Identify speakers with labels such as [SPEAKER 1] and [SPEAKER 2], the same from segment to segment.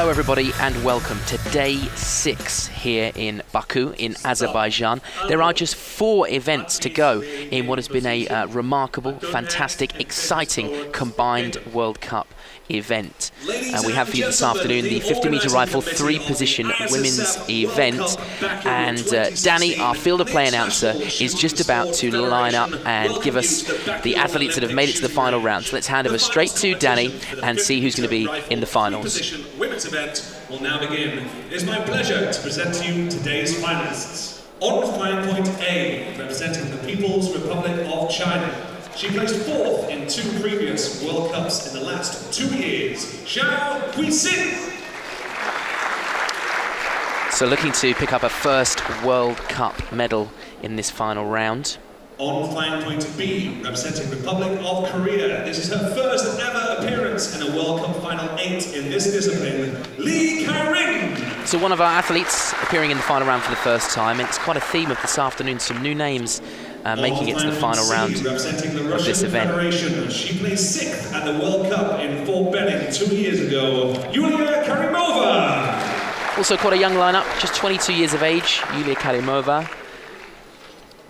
[SPEAKER 1] Hello everybody and welcome to day 6 here in Baku in Azerbaijan. There are just 4 events to go in what has been a remarkable, fantastic, exciting combined World Cup event. We have for you this afternoon the 50-meter rifle 3-position women's event, and Danny, our field of play announcer, is just about to line up and give us the athletes that have made it to the final round. So let's hand over straight to Danny and see who's going to be in the finals.
[SPEAKER 2] Women's event will now begin. It is my pleasure to present to you today's finalists. On flying point A, representing the People's Republic of China. She placed 4th in 2 previous World Cups in the last 2 years. Zhao Guixin.
[SPEAKER 1] So looking to pick up a first World Cup medal in this final round.
[SPEAKER 2] On flying point B, representing Republic of Korea. This is her first ever appearance in a World Cup Final 8 in this discipline. Lee Kai-ring.
[SPEAKER 1] So one of our athletes appearing in the final round for the first time, and it's quite a theme of this afternoon, some new names making it to the final round of this event.
[SPEAKER 2] Federation. She placed 6th at the World Cup in Fort Benning 2 years ago. Yulia Karimova.
[SPEAKER 1] Also quite a young lineup, just 22 years of age, Yulia Karimova.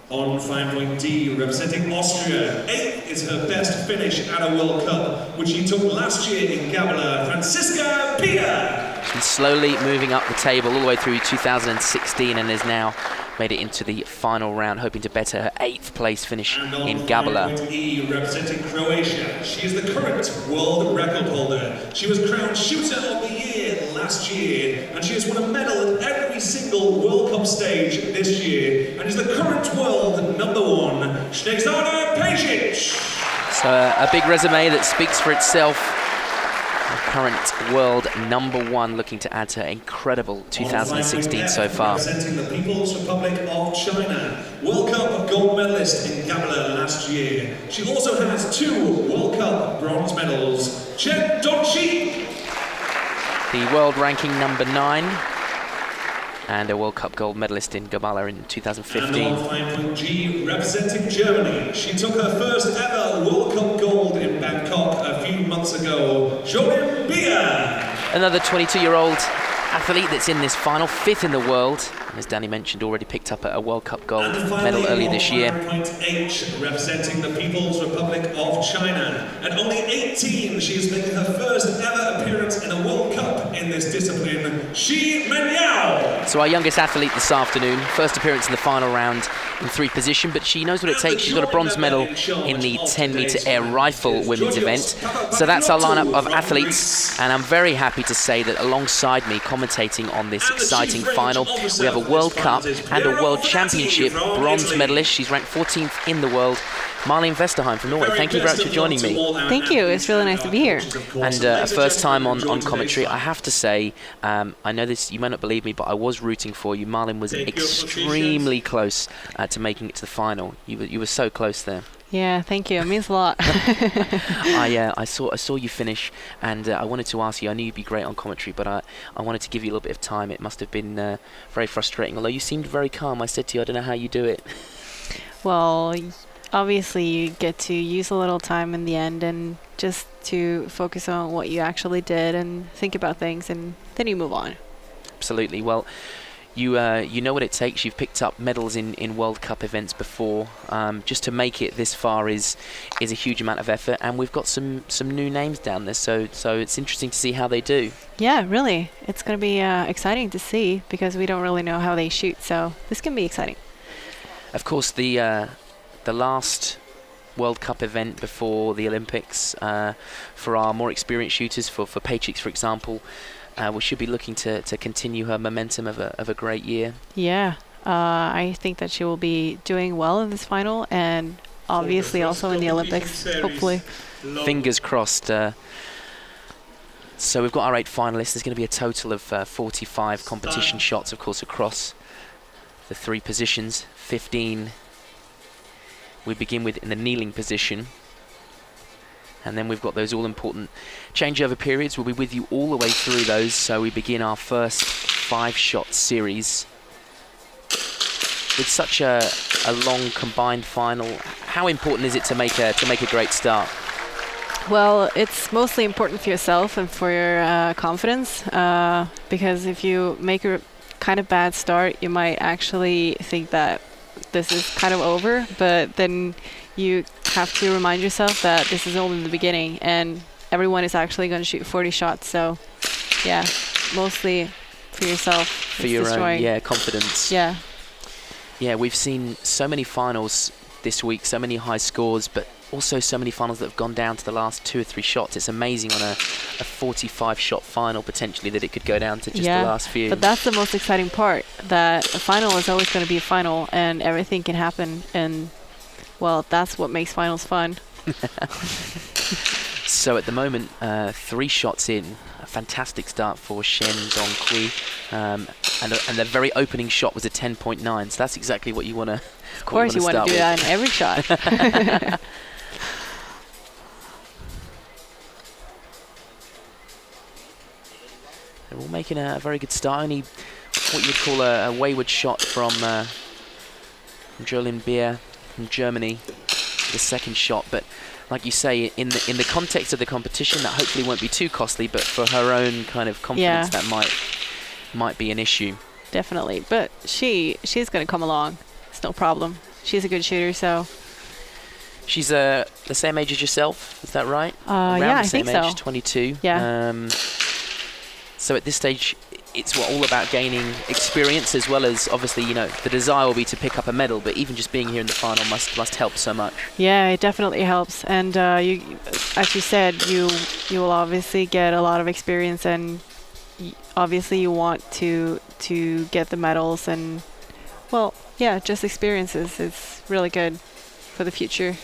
[SPEAKER 2] On flying point D, representing Austria, 8th is her best finish at a World Cup, which she took last year in Gabala, Franziska Pia.
[SPEAKER 1] She's slowly moving up the table all the way through 2016 and has now made it into the final round, hoping to better her 8th place finish in Gabala.
[SPEAKER 2] And on flying point E, representing Croatia, she is the current world record holder. She was crowned Shooter of the Year last year, and she has won a medal at every single World Cup stage this year, and is the current world #1, Snezana Pejic.
[SPEAKER 1] So a big resume that speaks for itself. The current world #1, looking to add to her incredible 2016 so far.
[SPEAKER 2] Representing the People's Republic of China, World Cup gold medalist in Gabala last year. She also has 2 World Cup bronze medals. Chen Dongxi.
[SPEAKER 1] The world ranking #9 and a World Cup gold medalist in Gabala in 2015.
[SPEAKER 2] And on flying point G, representing Germany, she took her first ever World Cup gold in Bangkok a few months ago. Jolim Bia.
[SPEAKER 1] Another 22-year-old athlete that's in this final, 5th in the world. As Danny mentioned, already picked up a World Cup gold medal earlier this year.
[SPEAKER 2] And point H, representing the People's Republic of China. At only 18, she is making her first ever appearance in a World Cup in this discipline. Xi Menyao.
[SPEAKER 1] So our youngest athlete this afternoon, first appearance in the final round in 3 position, but she knows what it takes. She's got a bronze medal in the 10-meter air rifle women's event. So that's our lineup of athletes, and I'm very happy to say that alongside me, commentating on this exciting final, we have a World Cup and a World Championship bronze medalist. She's ranked 14th in the world. Marlene Vesterheim from Norway, thank you very much for joining me.
[SPEAKER 3] Thank you, it's really nice to be here.
[SPEAKER 1] And a first time on commentary. I have to say, I know this, you may not believe me, but I was rooting for you. Marlene was extremely close to making it to the final. You were so close there.
[SPEAKER 3] Yeah, thank you. It means a lot.
[SPEAKER 1] I saw you finish, and I wanted to ask you. I knew you'd be great on commentary, but I wanted to give you a little bit of time. It must have been very frustrating. Although you seemed very calm. I said to you, I don't know how you do it.
[SPEAKER 3] Well, obviously you get to use a little time in the end and just to focus on what you actually did and think about things, and then you move on.
[SPEAKER 1] Absolutely. Well, you know what it takes. You've picked up medals in World Cup events before. Just to make it this far is a huge amount of effort, and we've got some new names down there. So it's interesting to see how they do.
[SPEAKER 3] Yeah, really. It's going to be exciting to see because we don't really know how they shoot. So this can be exciting.
[SPEAKER 1] Of course, the last World Cup event before the Olympics, for our more experienced shooters, for Pejic, for example, we should be looking to continue her momentum of a great year.
[SPEAKER 3] Yeah, I think that she will be doing well in this final, and obviously also in the Olympics, hopefully.
[SPEAKER 1] Fingers crossed. So we've got our 8 finalists. There's going to be a total of 45 competition shots, of course, across the 3 positions. 15 we begin with in the kneeling position. And then we've got those all-important changeover periods. We'll be with you all the way through those. So we begin our first 5-shot series. With such a long combined final, how important is it to make a great start?
[SPEAKER 3] Well, it's mostly important for yourself and for your confidence, because if you make a kind of bad start, you might actually think that this is kind of over, but then you have to remind yourself that this is only the beginning and everyone is actually going to shoot 40 shots. So, yeah, mostly for yourself.
[SPEAKER 1] For your own, confidence.
[SPEAKER 3] Yeah.
[SPEAKER 1] Yeah, we've seen so many finals this week, so many high scores, but also so many finals that have gone down to the last 2 or 3 shots. It's amazing on a 45-shot final, potentially, that it could go down to just the last few.
[SPEAKER 3] But that's the most exciting part, that a final is always going to be a final and everything can happen. And, well, that's what makes finals fun.
[SPEAKER 1] So at the moment, 3 shots in. A fantastic start for Shen Dongqi. And the very opening shot was a 10.9, so that's exactly what you want to.
[SPEAKER 3] Of course, you want to do that in every shot.
[SPEAKER 1] They're all making a very good start. Only what you'd call a wayward shot from Jolin Beer from Germany, the second shot. But like you say, in the context of the competition, that hopefully won't be too costly. But for her own kind of confidence, that might be an issue.
[SPEAKER 3] Definitely, but she's going to come along. It's no problem. She's a good shooter, so.
[SPEAKER 1] She's the same age as yourself, is that right?
[SPEAKER 3] Around
[SPEAKER 1] the
[SPEAKER 3] I
[SPEAKER 1] same
[SPEAKER 3] think
[SPEAKER 1] age,
[SPEAKER 3] so.
[SPEAKER 1] 22.
[SPEAKER 3] Yeah.
[SPEAKER 1] So at this stage, it's all about gaining experience, as well as obviously, the desire will be to pick up a medal. But even just being here in the final must help so much.
[SPEAKER 3] Yeah, it definitely helps. And you, as you said, you will obviously get a lot of experience, and obviously you want to get the medals, and well, yeah, just experiences. It's really good for the future.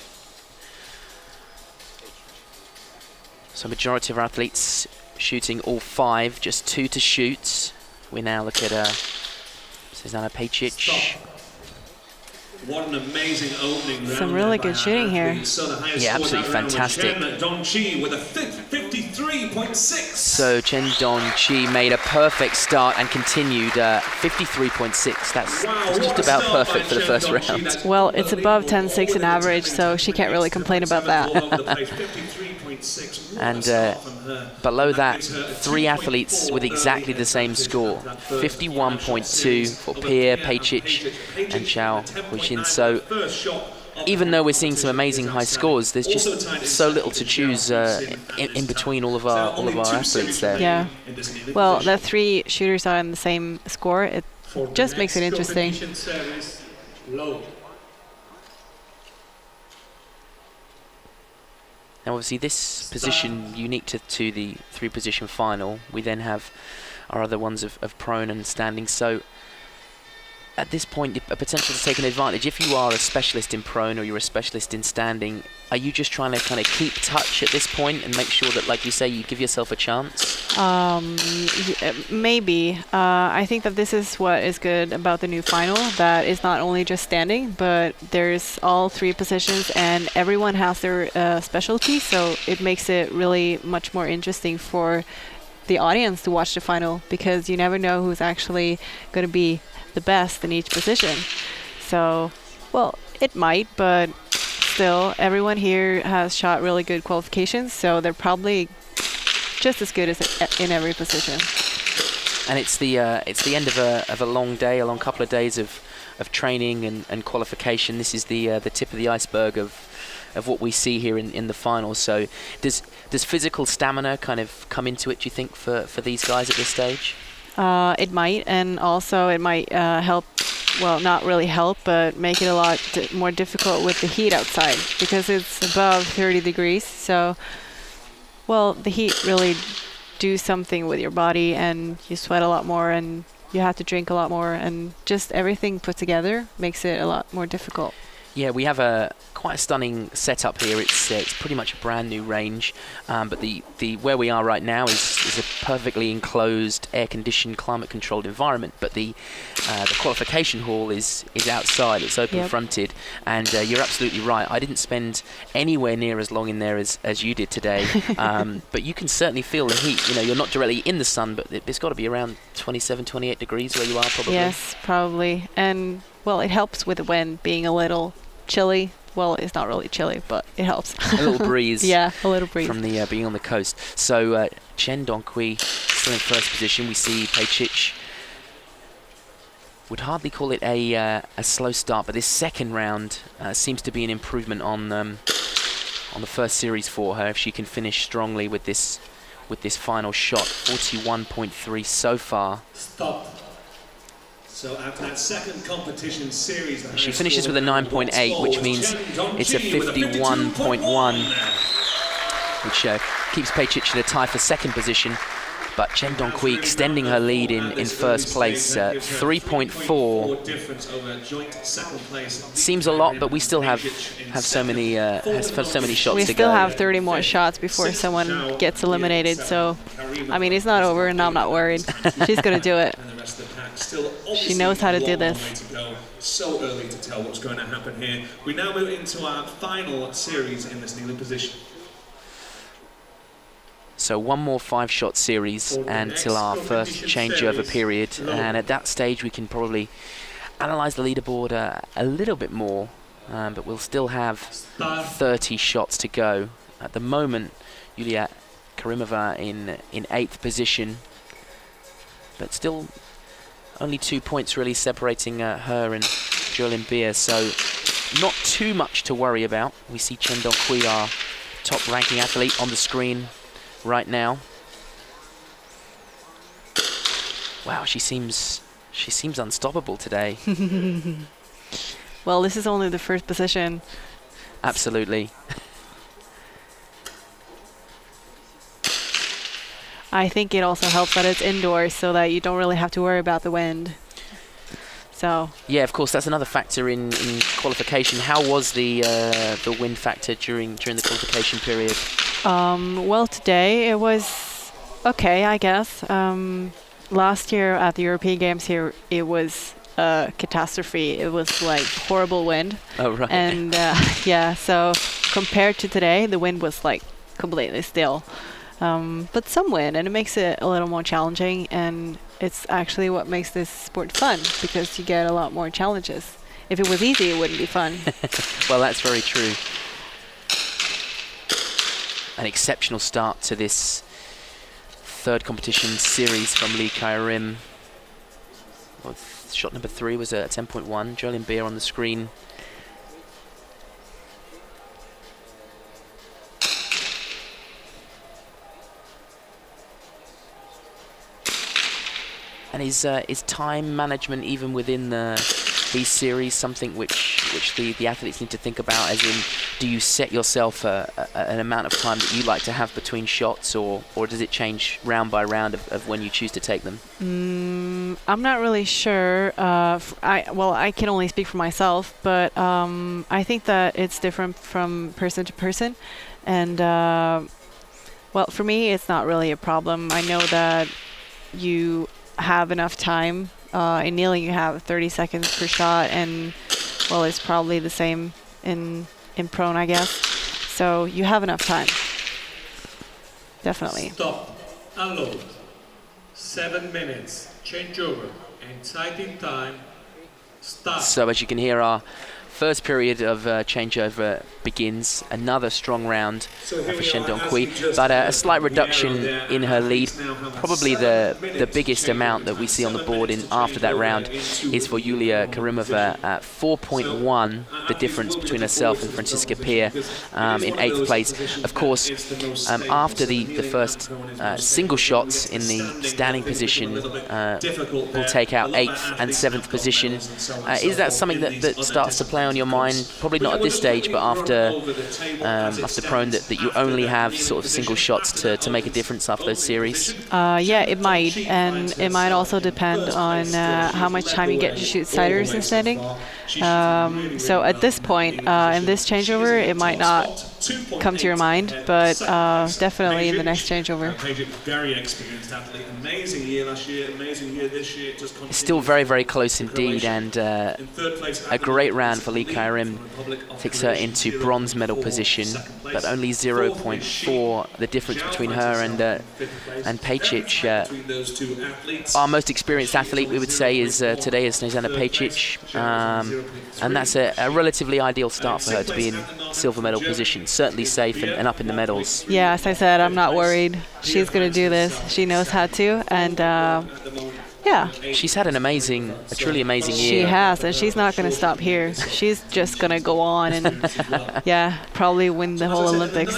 [SPEAKER 1] So majority of our athletes shooting all 5, just 2 to shoot. We now look at Zuzana Pejčić.
[SPEAKER 2] Stop. What an amazing opening round.
[SPEAKER 3] Some really good shooting here.
[SPEAKER 1] Yeah, absolutely fantastic.
[SPEAKER 2] Chen Dongqi with a 53.6.
[SPEAKER 1] So Chen Dongqi made a perfect start and continued 53.6. That's just about perfect for the first round.
[SPEAKER 3] Well, it's above 10.6 in average, so she can't really complain about that.
[SPEAKER 1] And below that, 3 athletes with exactly the same score. 51.2 for Pia, Pejčić and Zhao Huixin. So even though we're seeing some amazing high scores, there's just so little to choose in between all of our athletes there.
[SPEAKER 3] Yeah. Well, the 3 shooters are in the same score. It just makes it interesting.
[SPEAKER 1] Now, obviously, this position unique to the 3-position final. We then have our other ones of prone and standing. So at this point, a potential to take an advantage. If you are a specialist in prone or you're a specialist in standing, are you just trying to kind of keep touch at this point and make sure that, like you say, you give yourself a chance?
[SPEAKER 3] Maybe. I think that this is what is good about the new final, that is not only just standing, but there's all 3 positions and everyone has their specialty, so it makes it really much more interesting for the audience to watch the final, because you never know who's actually going to be the best in each position. So, well, it might, but still, everyone here has shot really good qualifications, so they're probably just as good as in every position.
[SPEAKER 1] And it's the end of a long day, a long couple of days of training and qualification. This is the tip of the iceberg of what we see here in the finals. So does physical stamina kind of come into it, do you think, for these guys at this stage?
[SPEAKER 3] It might, and also it might help, well, not really help, but make it a lot more difficult with the heat outside, because it's above 30 degrees. So, well, the heat really do something with your body, and you sweat a lot more, and you have to drink a lot more, and just everything put together makes it a lot more difficult.
[SPEAKER 1] Yeah, we have quite a stunning setup here. It's pretty much a brand new range, but the where we are right now is a perfectly enclosed, air-conditioned, climate-controlled environment. But the qualification hall is outside. It's open-fronted, and you're absolutely right. I didn't spend anywhere near as long in there as you did today, but you can certainly feel the heat. You're not directly in the sun, but it's got to be around 27, 28 degrees where you are, probably.
[SPEAKER 3] Yes, probably, and well, it helps with the wind being a little chilly, well, it's not really chilly, but it helps.
[SPEAKER 1] A little breeze.
[SPEAKER 3] Yeah, a little breeze.
[SPEAKER 1] From the being on the coast. So Chen Donghui still in first position. We see Peicic. Would hardly call it a slow start, but this second round seems to be an improvement on the first series for her. If she can finish strongly with this final shot, 41.3 so far.
[SPEAKER 2] Stop. So after that second competition series,
[SPEAKER 1] She finishes with a 9.8, which means it's a 51.1, which keeps Peicic in a tie for second position. But Chen Donghui extending her lead in first place, 3.4. Seems a lot, but we still have so many shots
[SPEAKER 3] we
[SPEAKER 1] to go.
[SPEAKER 3] still have 30 more shots before someone gets eliminated. So, I mean, it's not over, and I'm not worried. She's gonna do it. She knows how to do this.
[SPEAKER 2] So early to tell what's going to happen here. We now move into our final series in this kneeling position.
[SPEAKER 1] So one more 5-shot series until our first changeover period, and at that stage we can probably analyze the leaderboard a little bit more, but we'll still have 30 shots to go. At the moment, Yulia Karimova in 8th position, but still only 2 points really separating her and Jolin Beer, so not too much to worry about. We see Chen Donghui, our top ranking athlete, on the screen right now. Wow, she seems unstoppable today.
[SPEAKER 3] Well, this is only the first position.
[SPEAKER 1] Absolutely.
[SPEAKER 3] I think it also helps that it's indoors, so that you don't really have to worry about the wind. So
[SPEAKER 1] yeah, of course, that's another factor in qualification. How was the wind factor during the qualification period?
[SPEAKER 3] Well, today it was okay, I guess. Last year at the European Games here, it was a catastrophe. It was like horrible wind.
[SPEAKER 1] Oh, right.
[SPEAKER 3] And yeah, so compared to today, the wind was like completely still. But some wind, and it makes it a little more challenging, and it's actually what makes this sport fun, because you get a lot more challenges. If it was easy, it wouldn't be fun.
[SPEAKER 1] Well, that's very true. An exceptional start to this third competition series from Lee Kai-rim. Well, shot number 3 was a 10.1. Jolin Beer on the screen. And is time management, even within these series, something which the athletes need to think about? As in, do you set yourself an amount of time that you like to have between shots, or does it change round by round of when you choose to take them?
[SPEAKER 3] I'm not really sure. I can only speak for myself, but I think that it's different from person to person. And well, for me, it's not really a problem. I know that you have enough time. In kneeling, you have 30 seconds per shot, and well, it's probably the same in prone, I guess. So you have enough time. Definitely.
[SPEAKER 2] Stop. Unload. 7 minutes. Change over. Exciting time. Start.
[SPEAKER 1] So as you can hear, our first period of changeover begins. Another strong round for Chen Donghui, but a slight reduction in her lead. Probably the biggest amount that we see on the board after that round is for Yulia Karimova at 4.1, the difference between herself and Franziska Peer in 8th place. Of course, after the first single shots in the standing position, will take out 8th and 7th position. Is that something that starts to play on your mind? Probably not at this stage, but after prone, that you only have sort of single shots to make a difference after those series?
[SPEAKER 3] Yeah, it might, and it might also depend on how much time you get to shoot siders and standing. So at this point, in this changeover, it might not definitely in the next changeover.
[SPEAKER 2] Very experienced athlete, amazing amazing year last year, amazing year this year. It just continues.
[SPEAKER 1] Still very, very close indeed, and
[SPEAKER 2] In third place,
[SPEAKER 1] a great round for Lee Kairim. Takes her into bronze medal position, but only 0.4 the difference between her and Pejčić.
[SPEAKER 2] between those two athletes.
[SPEAKER 1] Our most experienced athlete, we would say, is today is Snezana Pejčić, and that's a relatively ideal start for her to be in silver medal position. Certainly safe and up in the medals.
[SPEAKER 3] Yeah, as I said, I'm not worried. She's going to do this. She knows how to, and yeah.
[SPEAKER 1] She's had a truly amazing year.
[SPEAKER 3] She has, and she's not going to stop here. She's just going to go on and, yeah, probably win the whole Olympics.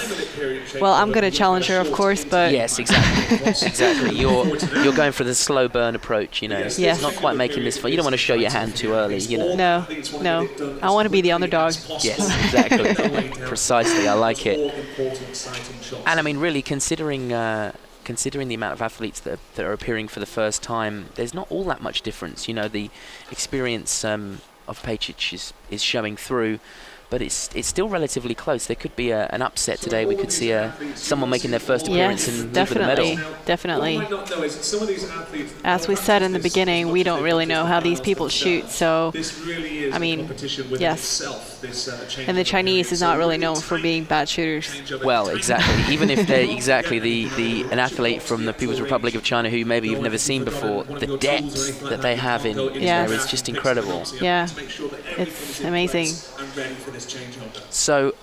[SPEAKER 3] Well, I'm going to challenge her, of course, but...
[SPEAKER 1] Yes, exactly. Exactly. You're going for the slow burn approach, you know.
[SPEAKER 3] Yes.
[SPEAKER 1] Not quite making this fun. You don't want to show your hand too early, you know.
[SPEAKER 3] No. I want to be the underdog.
[SPEAKER 1] Yes, exactly. Precisely. I like it. And I mean, really, considering the amount of athletes that are appearing for the first time, there's not all that much difference. You know, the experience of Pejčić is showing through, but it's still relatively close. There could be an upset today. We could see someone making their first appearance
[SPEAKER 3] Yes,
[SPEAKER 1] and move with a medal.
[SPEAKER 3] definitely. As we said in the beginning, we don't really know how these people shoot, so I mean, yes. And the Chinese is not really known for being bad shooters.
[SPEAKER 1] Well, exactly. Even if they're an athlete from the People's Republic of China who maybe you've never seen before, the depth that they have in there is just incredible.
[SPEAKER 3] Yeah, it's amazing.
[SPEAKER 1] So,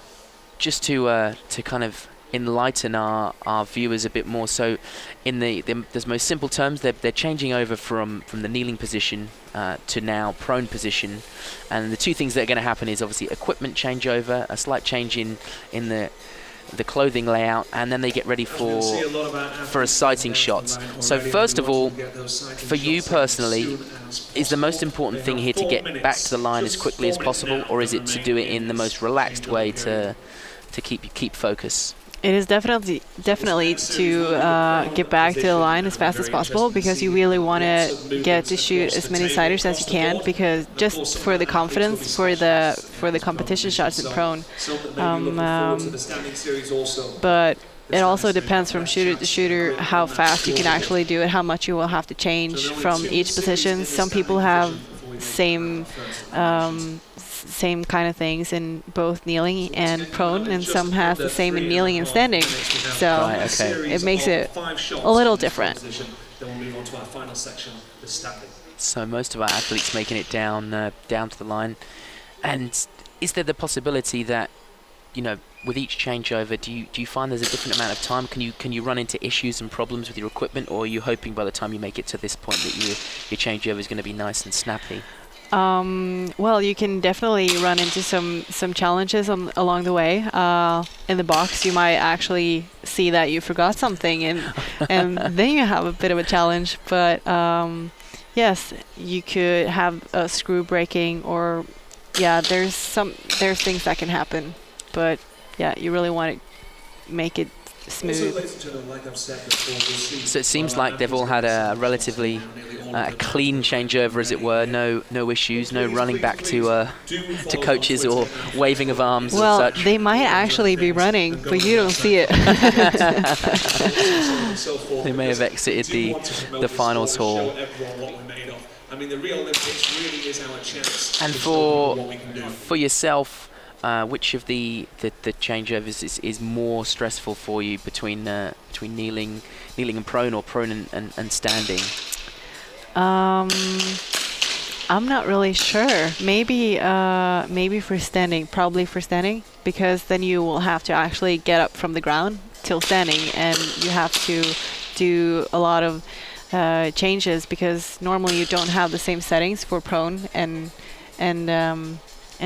[SPEAKER 1] just to kind of enlighten our viewers a bit more, so in the most simple terms, they're changing over from the kneeling position to now prone position, and the two things that are going to happen is obviously equipment changeover, a slight change in the clothing layout, and then they get ready for a sighting shot. So first of all, for you personally, is the most important thing here to get back to the line as quickly as possible, or is it to do it in the most relaxed way to keep focus?
[SPEAKER 3] It is definitely to get back to the line as fast as possible, because you really want to get to shoot as many sighters as you can, because just for the confidence for the competition shots in prone. But it also depends from shooter to shooter how fast you can actually do it, how much you will have to change from each position. Some people have same kind of things in both kneeling and prone, and some has the same in kneeling and standing. So it makes it a little different.
[SPEAKER 1] So most of our athletes making it down to the line. And is there the possibility that, you know, with each changeover, do you find there's a different amount of time? Can you run into issues and problems with your equipment, or are you hoping by the time you make it to this point that your changeover is going to be nice and snappy?
[SPEAKER 3] Well, you can definitely run into some challenges along the way. In the box, you might actually see that you forgot something, and then you have a bit of a challenge. But yes, you could have a screw breaking, or there's things that can happen. But yeah, you really want to make it smooth.
[SPEAKER 1] So it seems like they've all had a relatively clean changeover, as it were. No issues, no running back to coaches or waving of arms and such.
[SPEAKER 3] Well, they might actually be running, but you don't see it.
[SPEAKER 1] They may have exited the finals hall.
[SPEAKER 2] I mean, the Rio Olympics really is our chance.
[SPEAKER 1] And for yourself, which of the changeovers is more stressful for you between kneeling and prone, or prone and standing?
[SPEAKER 3] I'm not really sure. Maybe for standing, probably for standing, because then you will have to actually get up from the ground till standing, and you have to do a lot of changes, because normally you don't have the same settings for prone and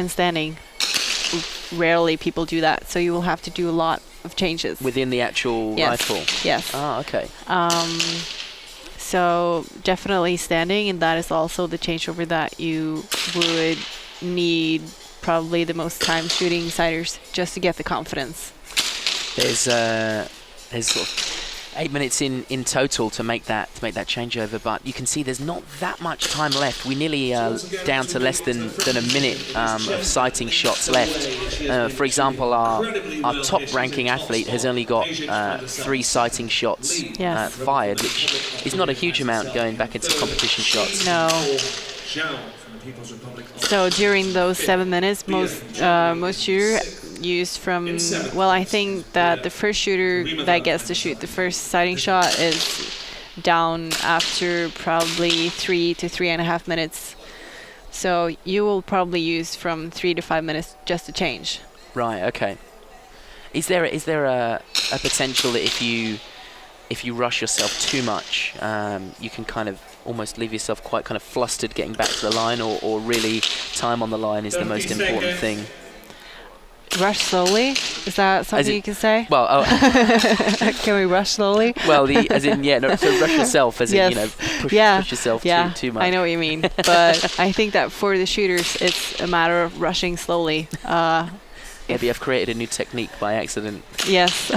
[SPEAKER 3] standing. Rarely people do that, so you will have to do a lot of changes
[SPEAKER 1] within the actual rifle.
[SPEAKER 3] Yes.
[SPEAKER 1] Ah, okay.
[SPEAKER 3] So definitely standing, and that is also the changeover that you would need probably the most time shooting sighters, just to get the confidence.
[SPEAKER 1] There's sort of 8 minutes in total to make that changeover, but you can see there's not that much time left. We nearly down to less than a minute of sighting shots left. For example, our top ranking athlete has only got 3 sighting shots fired, which is not a huge amount going back into competition shots.
[SPEAKER 3] No. So during those 7 minutes, most shooter used from, well, I think that the first shooter that gets to shoot the first sighting shot is down after probably 3 to 3.5 minutes. So you will probably use from 3 to 5 minutes just to change.
[SPEAKER 1] Right. Okay. Is there a potential that if you rush yourself too much, you can kind of almost leave yourself quite kind of flustered getting back to the line, or really time on the line is the most important thing?
[SPEAKER 3] Rush slowly? Is that something you can say?
[SPEAKER 1] Well,
[SPEAKER 3] can we rush slowly?
[SPEAKER 1] Well, so rush yourself, as in, push yourself too much.
[SPEAKER 3] I know what you mean. But I think that for the shooters, it's a matter of rushing slowly.
[SPEAKER 1] Maybe I've created a new technique by accident.
[SPEAKER 3] Yes.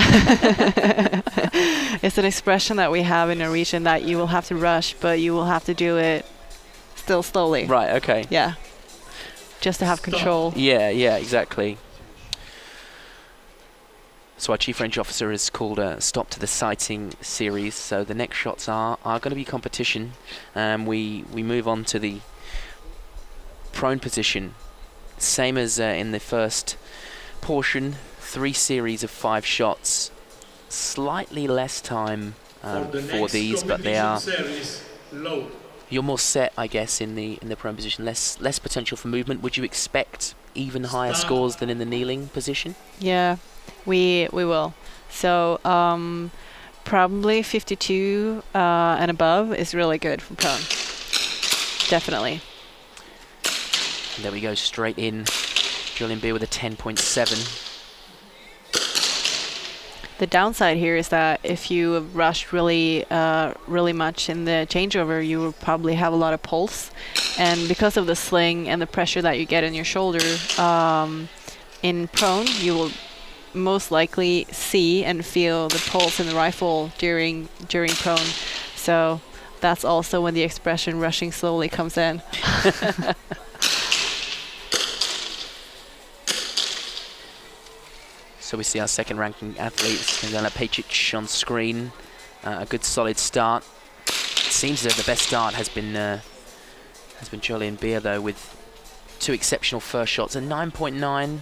[SPEAKER 3] It's an expression that we have in Norwegian that you will have to rush, but you will have to do it still slowly.
[SPEAKER 1] Right, okay.
[SPEAKER 3] Yeah. Just to have control.
[SPEAKER 1] Yeah, exactly. So our Chief Range Officer has called a stop to the sighting series. So the next shots are going to be competition. We move on to the prone position. Same as in the first portion, 3 series of 5 shots. Slightly less time for these, but they are. You're more set, I guess, in the prone position. Less potential for movement. Would you expect even higher scores than in the kneeling position?
[SPEAKER 3] Yeah, we will. So probably 52 and above is really good for prone. Definitely.
[SPEAKER 1] And there we go, straight in. Jolyon Beer with a 10.7.
[SPEAKER 3] The downside here is that if you rush really much in the changeover, you will probably have a lot of pulse. And because of the sling and the pressure that you get in your shoulder, in prone, you will most likely see and feel the pulse in the rifle during prone. So that's also when the expression rushing slowly comes in.
[SPEAKER 1] So we see our second ranking athlete, Snezana Pejic, on screen. A good solid start. It seems that the best start has been Jolyon Beer, though, with 2 exceptional first shots. A 9.9,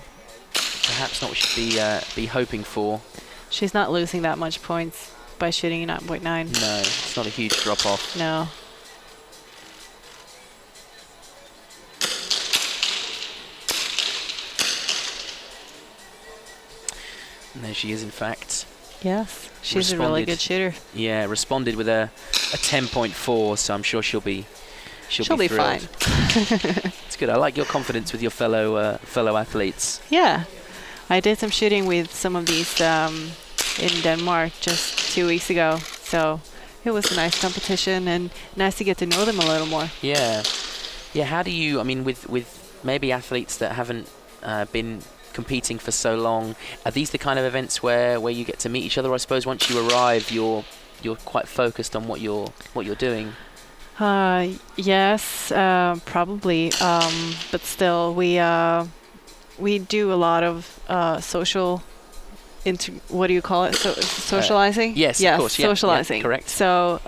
[SPEAKER 1] perhaps not what we should be hoping for.
[SPEAKER 3] She's not losing that much points by shooting a 9.9.
[SPEAKER 1] No, it's not a huge drop off.
[SPEAKER 3] No.
[SPEAKER 1] And there she is, in fact.
[SPEAKER 3] Yes, she's a really good shooter.
[SPEAKER 1] Yeah, responded with a 10.4, so I'm sure she'll be
[SPEAKER 3] fine.
[SPEAKER 1] It's good. I like your confidence with your fellow athletes.
[SPEAKER 3] Yeah, I did some shooting with some of these in Denmark just 2 weeks ago, so it was a nice competition and nice to get to know them a little more.
[SPEAKER 1] Yeah. How do you? I mean, with maybe athletes that haven't been competing for so long, are these the kind of events where you get to meet each other? I suppose once you arrive, you're quite focused on what you're doing.
[SPEAKER 3] Yes, probably, but still we do a lot of social what do you call it, socializing?
[SPEAKER 1] Yes, of course,
[SPEAKER 3] socializing.
[SPEAKER 1] Yeah, correct.
[SPEAKER 3] So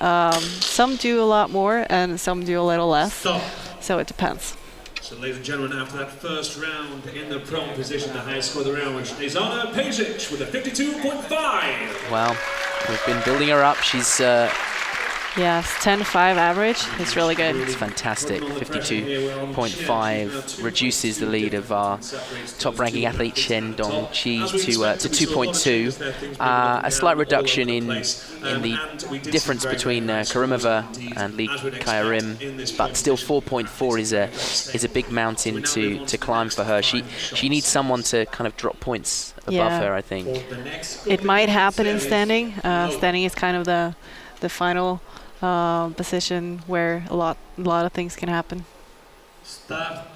[SPEAKER 3] some do a lot more and some do a little less. So it depends.
[SPEAKER 2] So, ladies and gentlemen, after that first round in the prone position, the highest score of the round was Snezana Pejic with a 52.5.
[SPEAKER 1] Well, we've been building her up. She's
[SPEAKER 3] yes, 10.5 average. It's really good.
[SPEAKER 1] It's fantastic. 52.5 reduces the lead of our top-ranking athlete Chen Dongqi to 2.2. A slight reduction in the difference between Karimova and Lee Kyarim, but still 4.4 is a big mountain to climb for her. She needs someone to kind of drop points above her, I think.
[SPEAKER 3] It might happen in standing. Standing is kind of the final position where a lot of things can happen.
[SPEAKER 2] Start.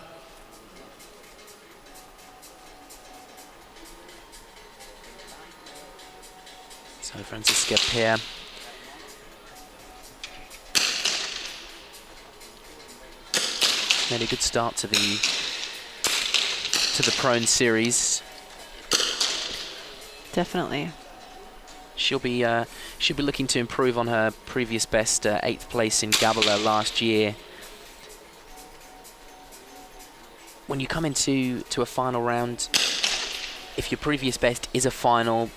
[SPEAKER 1] So Franziska Peer Made a good start to the Prone Series.
[SPEAKER 3] Definitely.
[SPEAKER 1] She'll be looking to improve on her previous best, 8th place in Gabala last year. When you come into a final round, if your previous best is a final,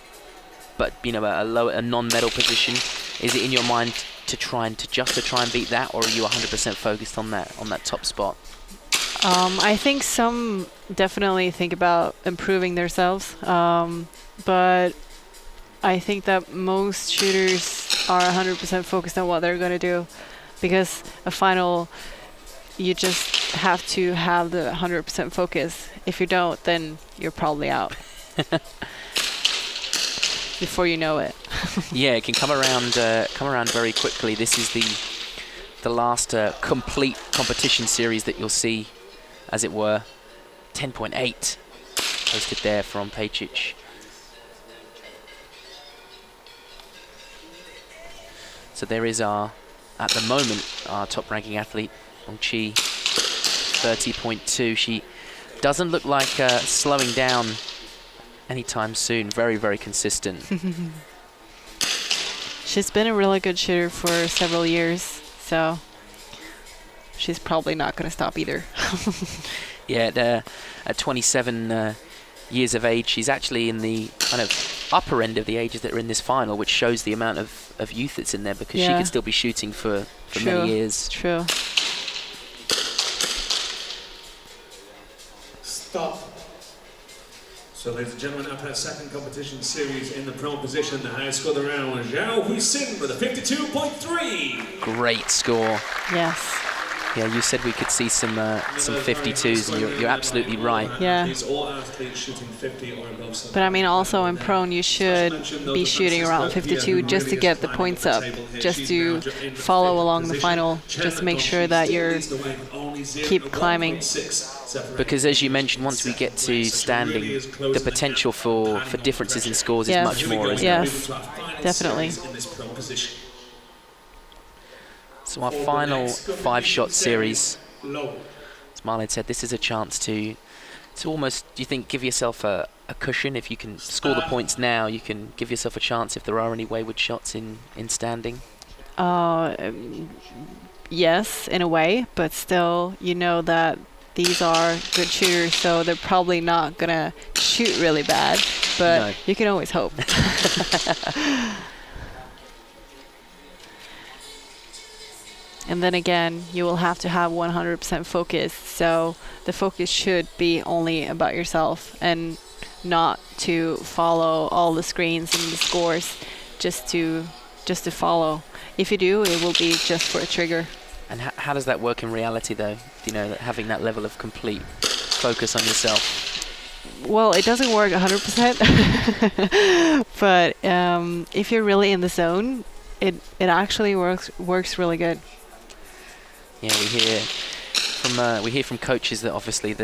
[SPEAKER 1] but you know a non-medal position, is it in your mind to try and beat that, or are you 100% focused on that top spot?
[SPEAKER 3] I think some definitely think about improving themselves, but I think that most shooters are 100% focused on what they're going to do, because a final, you just have to have the 100% focus. If you don't, then you're probably out before you know it.
[SPEAKER 1] Yeah, it can come around very quickly. This is the last complete competition series that you'll see, as it were. 10.8 posted there from Pejic. So there is at the moment, our top-ranking athlete, Wang Qi, 30.2. She doesn't look like slowing down anytime soon. Very, very consistent.
[SPEAKER 3] She's been a really good shooter for several years, so she's probably not going to stop either.
[SPEAKER 1] Yeah, at 27 years of age, she's actually in the kind of upper end of the ages that are in this final, which shows the amount of youth that's in there, because she could still be shooting for many years.
[SPEAKER 3] True.
[SPEAKER 2] Stop. So, ladies and gentlemen, after that second competition series in the prone position, the highest score of the round, Zhao Huixin with a 52.3.
[SPEAKER 1] Great score.
[SPEAKER 3] Yes.
[SPEAKER 1] Yeah, you said we could see some 52s, and you're absolutely right.
[SPEAKER 3] Yeah.
[SPEAKER 2] These all athletes shooting 50 or above.
[SPEAKER 3] But I mean, also in prone, you should be shooting around 52 just to get the points up, just to follow along the final, just make sure that you're keep climbing.
[SPEAKER 1] Because as you mentioned, once we get to standing, the potential for differences in scores is much more, isn't it?
[SPEAKER 3] Yes, definitely.
[SPEAKER 1] So our final 5-shot series, as Marlene said, this is a chance to almost, do you think, give yourself a cushion? If you can score the points now, you can give yourself a chance if there are any wayward shots in standing?
[SPEAKER 3] Yes, in a way, but still, you know that these are good shooters, so they're probably not going to shoot really bad, but you can always hope. And then again, you will have to have 100% focus, so the focus should be only about yourself and not to follow all the screens and the scores, just to follow. If you do, it will be just for a trigger.
[SPEAKER 1] And how does that work in reality, though? You know, having that level of complete focus on yourself.
[SPEAKER 3] Well, it doesn't work 100%, but if you're really in the zone, it actually works really good.
[SPEAKER 1] Yeah, we hear from coaches that obviously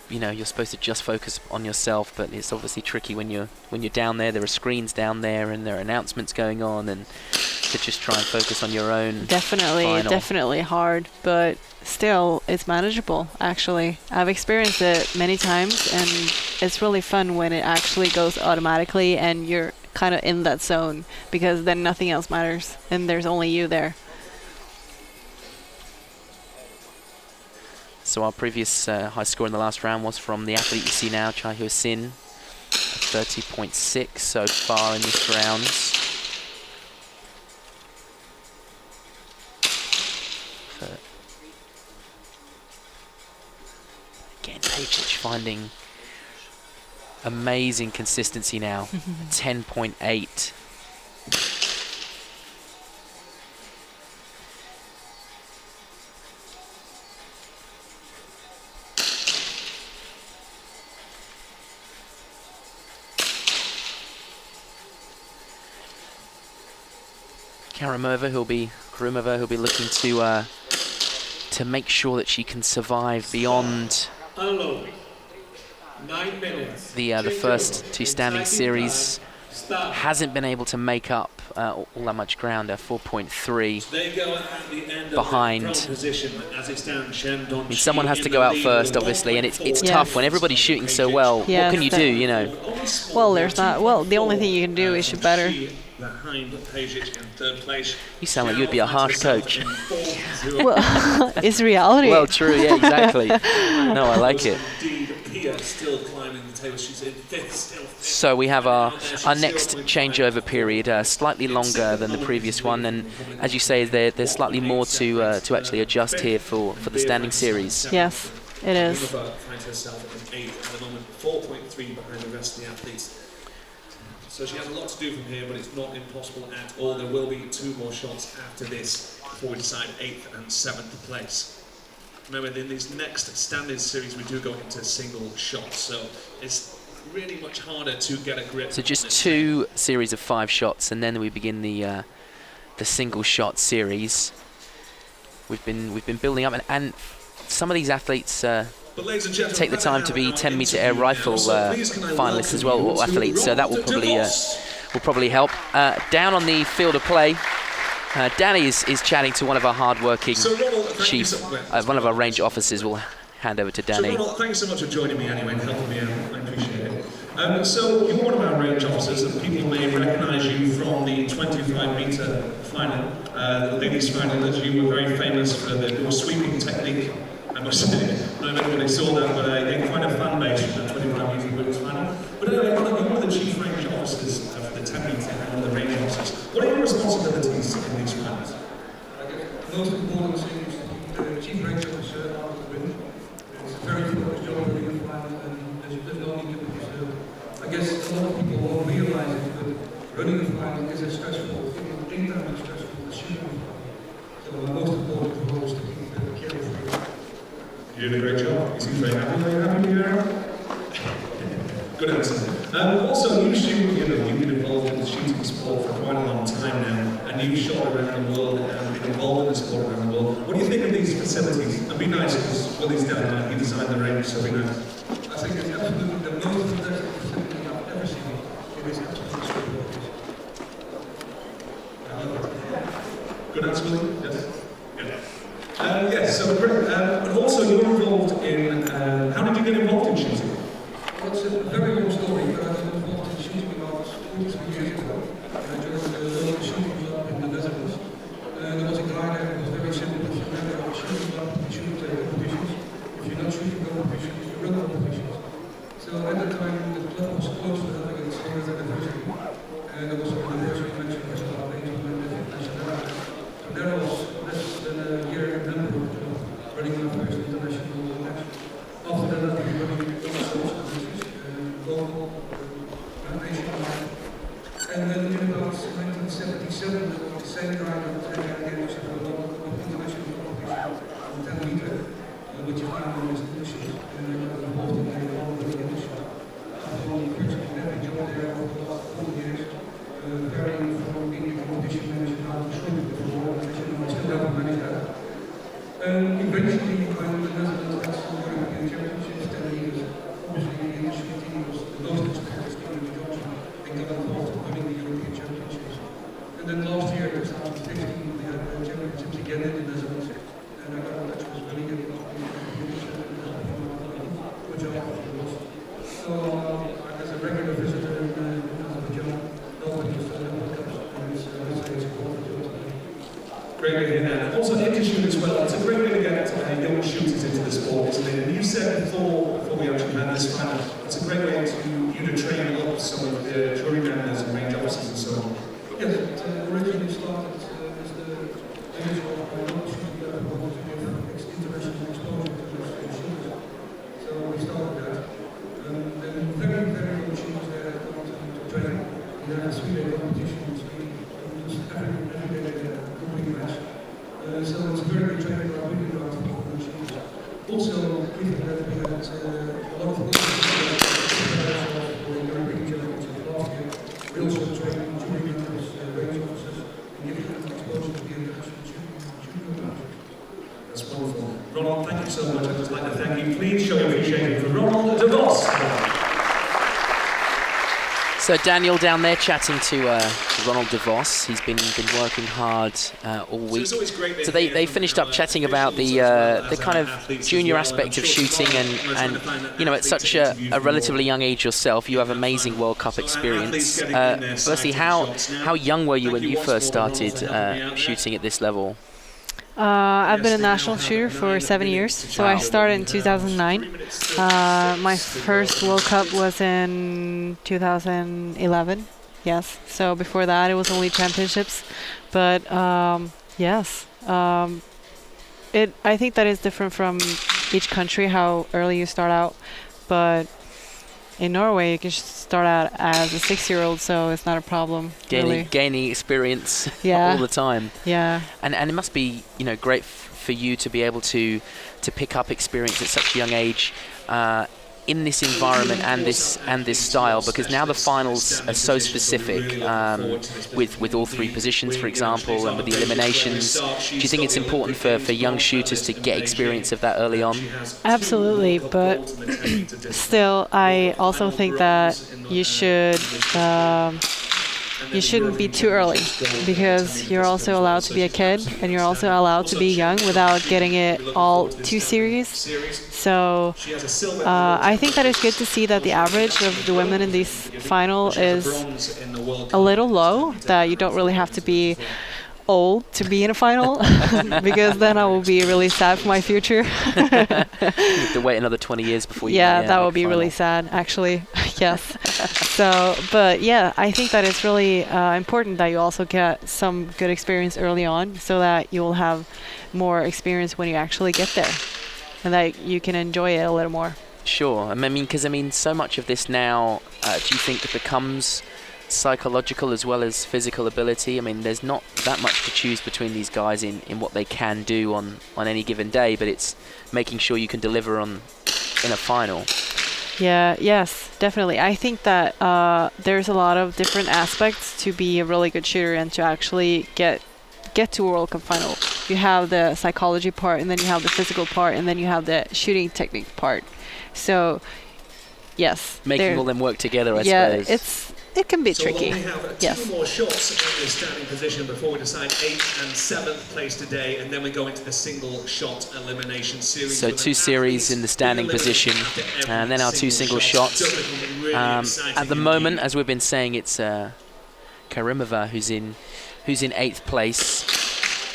[SPEAKER 1] you're supposed to just focus on yourself, but it's obviously tricky when you're down there. There are screens down there, and there are announcements going on, and to just try and focus on your own.
[SPEAKER 3] Definitely hard, but still it's manageable. Actually, I've experienced it many times, and it's really fun when it actually goes automatically and you're kind of in that zone, because then nothing else matters and there's only you there.
[SPEAKER 1] So our previous high score in the last round was from the athlete you see now, Chai Hua-sin, 30.6 so far in this round. So again, Pejic finding amazing consistency now, 10.8. Karimova, who'll be looking to make sure that she can survive beyond
[SPEAKER 2] Unload. 9 minutes.
[SPEAKER 1] the first two standing series. hasn't been able to make up all that much ground. 4.3
[SPEAKER 2] They go at the end
[SPEAKER 1] behind.
[SPEAKER 2] of the front position as it stands. Shen Dong
[SPEAKER 1] I mean, someone has
[SPEAKER 2] in
[SPEAKER 1] to
[SPEAKER 2] the
[SPEAKER 1] go out
[SPEAKER 2] lead
[SPEAKER 1] first,
[SPEAKER 2] with
[SPEAKER 1] obviously, and it's
[SPEAKER 2] 1.4.
[SPEAKER 1] tough when everybody's shooting so well.
[SPEAKER 3] Yes,
[SPEAKER 1] What can you do, you know?
[SPEAKER 3] Well, there's not. Well, the only thing you can do is shoot better.
[SPEAKER 2] Behind Pejic in third place.
[SPEAKER 1] You sound like you'd be a harsh coach.
[SPEAKER 3] Well, it's reality.
[SPEAKER 1] Well, true, yeah, exactly. No, I like it.
[SPEAKER 2] Indeed, Pia still climbing the table. She's in fifth still.
[SPEAKER 1] So we have our next changeover period, slightly longer than the previous one, and as you say, there's slightly more to actually adjust here for the standing series.
[SPEAKER 3] Yes, it is.
[SPEAKER 2] Unova finds herself in eighth at the moment, 4.3 behind the rest of the athletes. So she has a lot to do from here, but it's not impossible at all. There will be 2 more shots after this before we decide 8th and 7th place. Remember, in these next standing series, we do go into single shots, so it's really much harder to get a grip.
[SPEAKER 1] So just 2 series of 5 shots, and then we begin the single shot series. We've been building up, and some of these athletes take the time to be 10-meter air rifle finalists as well, or athletes. So that will probably help. Down on the field of play, Danny is chatting to one of our hard-working chief, one of our range officers. We'll hand over to Danny.
[SPEAKER 2] So Ronald, thanks so much for joining me anyway and helping me out. I appreciate it. So you're one of our range officers, and people may recognise you from the 25-meter final, the ladies' final, that you were very famous for your sweeping technique. I must say, I don't know if they saw that, but they quite a fan base for the 25-meter women's final. But anyway, you're one of the chief range officers for the 10-meter and one of the range officers. What are your responsibilities in these finals?
[SPEAKER 4] I guess the most important thing is to keep the chief range officer out of the win. It's a very focused job in the final, and there's no need to be I guess a lot of people won't realize it, but running a final is as stressful, 10 times as stressful as shooting a final. So the most important role is to keep the careful.
[SPEAKER 2] You did a great job. You seem very happy. Are you happy, Mira? Good answer. Also, you've been involved in the shooting sport for quite a long time now, and you've shot around the world and been involved in the sport around the world. What do you think of these facilities? It'd be nice because Willie's down there, he designed the range, so it'd be nice.
[SPEAKER 4] I think it's absolutely the most fantastic facility I've ever seen. It is absolutely superb.
[SPEAKER 2] Good answer, Willie? Yes. Yes, so great. But also you're involved in, how did you get involved in shooting?
[SPEAKER 4] Well, it's a very long story, but I got involved in shooting about 43 years ago. I joined the local shooting club in the Netherlands. There was a guy there who was very simple. If you never have a shooting club, you shoot competitions. If you're not shooting competitions, you run competitions. So at the time, the club was close to having its 100th anniversary. And there was an anniversary mentioned for Start 8 and nationality. So there I was less than a year in Hamburg, running my first international match. After that, I've been running local, nationwide. And then in about 1977, the same guy that gave us a local international competition on 10 meter, which is now known as initials, and I got involved in all the initials. I've only personally never joined there over the last 4 years, varying from being a competition manager now to shooting before, and I still haven't managed that. Eventually, when the Netherlands had some European Championships 10 years, obviously the initial team was the most experienced team in the country and got involved in winning the European Championships. And then last year, in 2015, we had the championships again in the Netherlands, and I got in touch with Willie and good job. So, as a regular visitor in Azerbaijan, nobody was done the cups, and it's a
[SPEAKER 2] Great way to hear that. Also, Intershoot as well. It's a great way to get young shooters into the sport, isn't it? And you said before we actually had this final, it's a great way to you to train up some of the jury members and range officers and so on.
[SPEAKER 4] Yes, it originally started as the image of my own shooting level to give international exposure to those shooters. So we started that. And very, very young shooters there come to train. We have a 3-day competition, so we use every day grouping match. So it's a very good training for our really large shooters. Also, given that we had a lot of for the European Championships last year, we also trained jury members, range officers, and giving them exposure to the international shooting match.
[SPEAKER 2] That's wonderful. Ronald, thank you so much. I'd just like to thank you. Please show your appreciation for Ronald de Vos.
[SPEAKER 1] So Daniel down there chatting to Ronald de Vos. He's been working hard all week. So they finished up chatting about the kind of junior aspect of shooting, and you know, at such a relatively young age yourself, you have amazing World Cup experience. Firstly, how young were you when you first started shooting at this level?
[SPEAKER 3] I've been a national shooter for 7 years, so I started in 2009. My first World Cup was in 2011, yes. So before that, it was only championships. But yes, I think that is different from each country, how early you start out. But in Norway, you can start out as a 6-year-old, so it's not a problem.
[SPEAKER 1] Gaining experience
[SPEAKER 3] yeah.
[SPEAKER 1] all the time.
[SPEAKER 3] Yeah.
[SPEAKER 1] And it must be, you know, great for you to be able to pick up experience at such a young age in this environment and this style, because now the finals are so specific with all three positions, for example, and with the eliminations. Do you think it's important for young shooters to get experience of that early on?
[SPEAKER 3] Absolutely, but still, I also think that you shouldn't be too early, because you're also allowed to be a kid and you're also allowed to be young without getting it all too serious. So I think that it's good to see that the average of the women in this final is a little low, that you don't really have to be old to be in a final, because then I will be really sad for my future.
[SPEAKER 1] You have to wait another 20 years before you
[SPEAKER 3] that would be really sad, actually. Yes. So, but yeah, I think that it's really important that you also get some good experience early on, so that you will have more experience when you actually get there, and that you can enjoy it a little more.
[SPEAKER 1] Sure. I mean, because so much of this now, do you think it becomes psychological as well as physical ability? I mean, there's not that much to choose between these guys in what they can do on any given day, but it's making sure you can deliver in a final.
[SPEAKER 3] Yeah, yes, definitely. I think that there's a lot of different aspects to be a really good shooter and to actually get to a World Cup final. You have the psychology part, and then you have the physical part, and then you have the shooting technique part. So, yes.
[SPEAKER 1] Making all them work together, I suppose.
[SPEAKER 3] Yeah, it can be tricky.
[SPEAKER 2] We have
[SPEAKER 3] yes.
[SPEAKER 2] 2 more shots in this standing position before we decide 8th and 7th place today, and then we go into the single shot elimination series.
[SPEAKER 1] So 2 series in the standing position, and then our 2 single shots. At the moment, as we've been saying, it's Karimova who's in 8th place.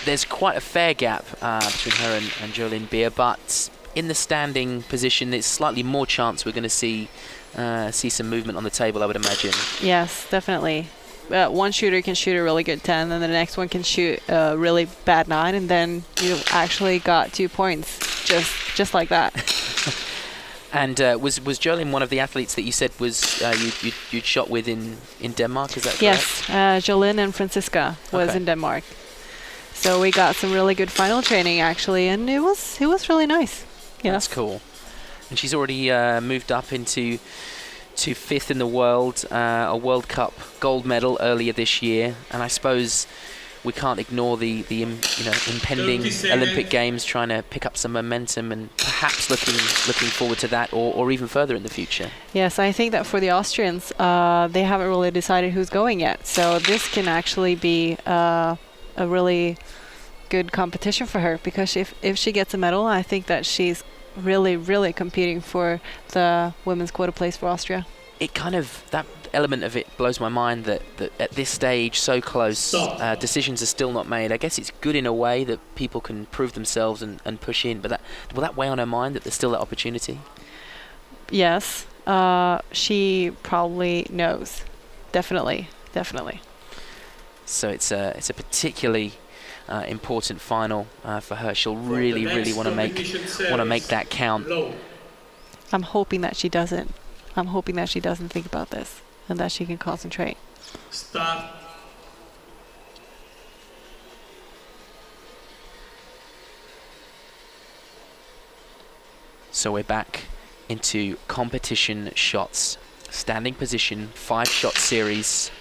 [SPEAKER 1] There's quite a fair gap between her and Jolene Beer, but in the standing position, there's slightly more chance we're going to see some movement on the table, I would imagine.
[SPEAKER 3] Yes, definitely. One shooter can shoot a really good 10, and the next one can shoot a really bad 9, and then you actually got 2 points just like that.
[SPEAKER 1] And was Jolene one of the athletes that you said was you'd shot with in Denmark? Is that correct?
[SPEAKER 3] Yes, Jolene and Francisca was in Denmark. So we got some really good final training, actually, and it was really nice. Yes.
[SPEAKER 1] That's cool. And she's already moved up to 5th in the world, a World Cup gold medal earlier this year. And I suppose we can't ignore the impending Olympic Games, trying to pick up some momentum and perhaps looking forward to that or even further in the future.
[SPEAKER 3] Yes, I think that for the Austrians, they haven't really decided who's going yet. So this can actually be a really good competition for her, because if she gets a medal, I think that she's really, really competing for the women's quota place for Austria.
[SPEAKER 1] It kind of, that element of it blows my mind that at this stage, so close, decisions are still not made. I guess it's good in a way that people can prove themselves and push in, but will that weigh on her mind that there's still that opportunity?
[SPEAKER 3] Yes, she probably knows. Definitely.
[SPEAKER 1] So it's a particularly important final for her. She'll really want to make that count.
[SPEAKER 3] I'm hoping that she doesn't. I'm hoping that she doesn't think about this and that she can concentrate.
[SPEAKER 2] Start.
[SPEAKER 1] So we're back into competition shots. Standing position, 5-shot series.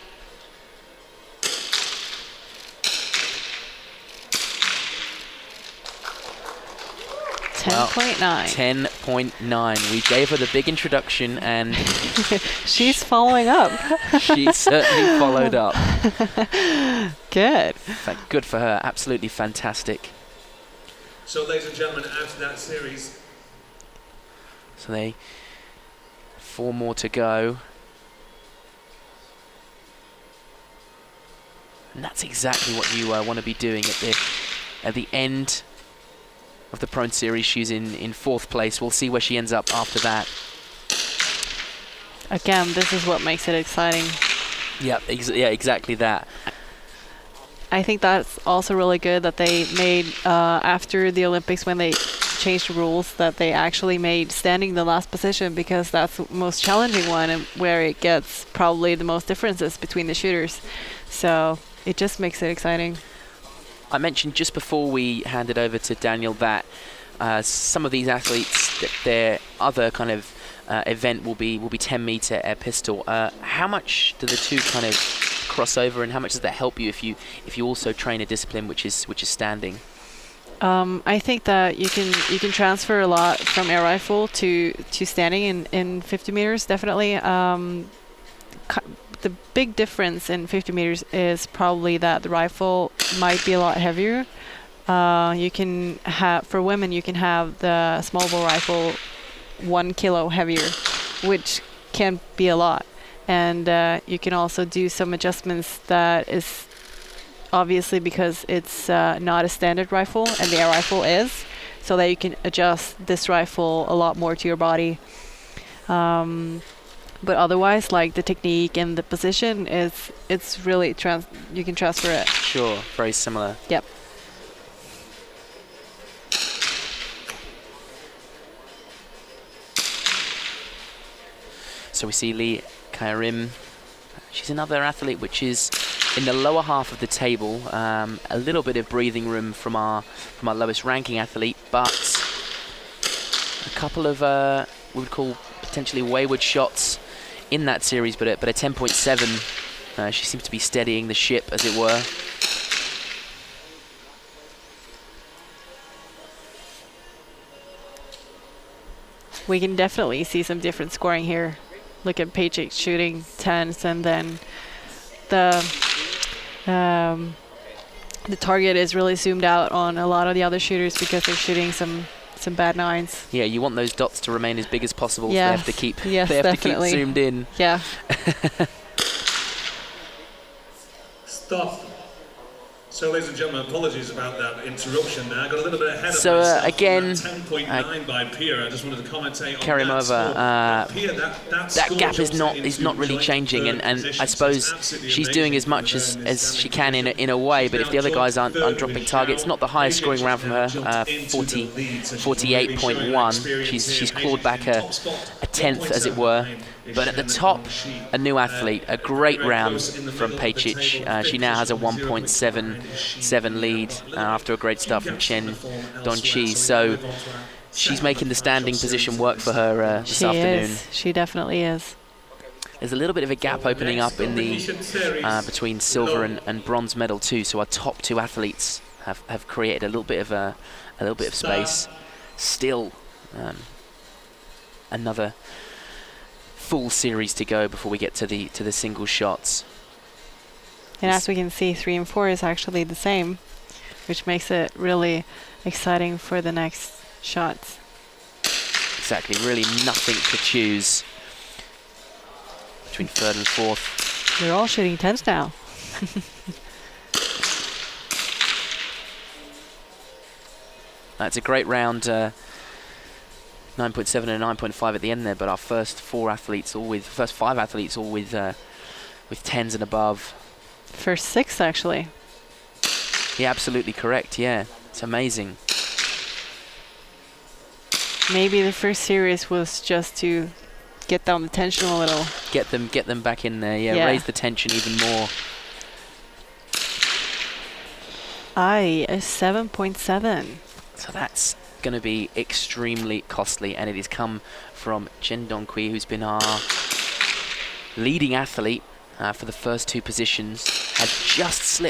[SPEAKER 3] 10.9.
[SPEAKER 1] 10.9. We gave her the big introduction, and
[SPEAKER 3] She's following up.
[SPEAKER 1] she certainly followed up.
[SPEAKER 3] Good.
[SPEAKER 1] Good for her. Absolutely fantastic.
[SPEAKER 2] So, ladies and gentlemen, out of that series,
[SPEAKER 1] So 4 more to go. And that's exactly what you want to be doing at the end of the Prone Series. She's in 4th place. We'll see where she ends up after that.
[SPEAKER 3] Again, this is what makes it exciting.
[SPEAKER 1] Yeah, exactly that.
[SPEAKER 3] I think that's also really good that they made, after the Olympics, when they changed the rules, that they actually made standing the last position, because that's the most challenging one and where it gets probably the most differences between the shooters. So it just makes it exciting.
[SPEAKER 1] I mentioned just before we handed over to Daniel that some of these athletes, their other kind of event will be 10-meter air pistol. How much do the two kind of cross over, and how much does that help you if you also train a discipline which is standing?
[SPEAKER 3] I think that you can transfer a lot from air rifle to standing in 50 meters, definitely. The big difference in 50 meters is probably that the rifle might be a lot heavier. You can have, for women, you can have the small bore rifle 1 kilo heavier, which can be a lot. And you can also do some adjustments that is obviously because it's not a standard rifle and the air rifle is, so that you can adjust this rifle a lot more to your body. But otherwise, like the technique and the position it's really you can transfer it.
[SPEAKER 1] Sure, very similar.
[SPEAKER 3] Yep.
[SPEAKER 1] So we see Lee Kairim. She's another athlete which is in the lower half of the table. A little bit of breathing room from our lowest ranking athlete, but a couple of we would call potentially wayward shots in that series, but a 10.7. She seems to be steadying the ship, as it were.
[SPEAKER 3] We can definitely see some different scoring here. Look at Pajic shooting 10s, and then the target is really zoomed out on a lot of the other shooters because they're shooting some bad 9s.
[SPEAKER 1] Yeah, you want those dots to remain as big as possible.
[SPEAKER 3] Yes.
[SPEAKER 1] So they have to keep
[SPEAKER 3] Definitely.
[SPEAKER 1] to keep zoomed in.
[SPEAKER 3] Yeah.
[SPEAKER 2] stop. So, ladies and gentlemen, apologies about that interruption there. I got a little bit ahead
[SPEAKER 1] So,
[SPEAKER 2] of myself.
[SPEAKER 1] again,
[SPEAKER 2] 10.9 by Pia. I just wanted to commentate on
[SPEAKER 1] Karimova,
[SPEAKER 2] that score. Pia, that
[SPEAKER 1] that
[SPEAKER 2] score
[SPEAKER 1] gap is
[SPEAKER 2] jumps
[SPEAKER 1] not
[SPEAKER 2] into
[SPEAKER 1] really
[SPEAKER 2] joint
[SPEAKER 1] changing,
[SPEAKER 2] third
[SPEAKER 1] and
[SPEAKER 2] position,
[SPEAKER 1] I
[SPEAKER 2] so
[SPEAKER 1] suppose
[SPEAKER 2] it's absolutely
[SPEAKER 1] she's doing
[SPEAKER 2] amazing
[SPEAKER 1] as much
[SPEAKER 2] for
[SPEAKER 1] as
[SPEAKER 2] her in
[SPEAKER 1] she
[SPEAKER 2] this
[SPEAKER 1] can in a way. But if the other guys aren't dropping targets, not the highest scoring round from her, 48.1. She's clawed back a 10th, as it were. But at the top, a new athlete, a great round from Pajic. She now has a 1.77 lead after a great start from Chen Donchi. So she's making the standing position work for her this afternoon.
[SPEAKER 3] She definitely is.
[SPEAKER 1] There's a little bit of a gap opening up in the between silver and bronze medal too. So our top two athletes have created a little bit of space. Still, another full series to go before we get to the single shots.
[SPEAKER 3] And as we can see, 3 and 4 is actually the same, which makes it really exciting for the next shots.
[SPEAKER 1] Exactly, really nothing to choose between 3rd and 4th.
[SPEAKER 3] They're all shooting 10s now.
[SPEAKER 1] That's a great round. 9.7 and 9.5 at the end there, but our first 5 athletes all with 10s and above.
[SPEAKER 3] First 6, actually.
[SPEAKER 1] Yeah, absolutely correct. Yeah, it's amazing.
[SPEAKER 3] Maybe the first series was just to get down the tension a little.
[SPEAKER 1] Get them back in there. Yeah,
[SPEAKER 3] Yeah.
[SPEAKER 1] raise the tension even more.
[SPEAKER 3] A 7.7.
[SPEAKER 1] So that's going to be extremely costly, and it has come from Chen Dongqi, who's been our leading athlete for the first 2 positions. Had just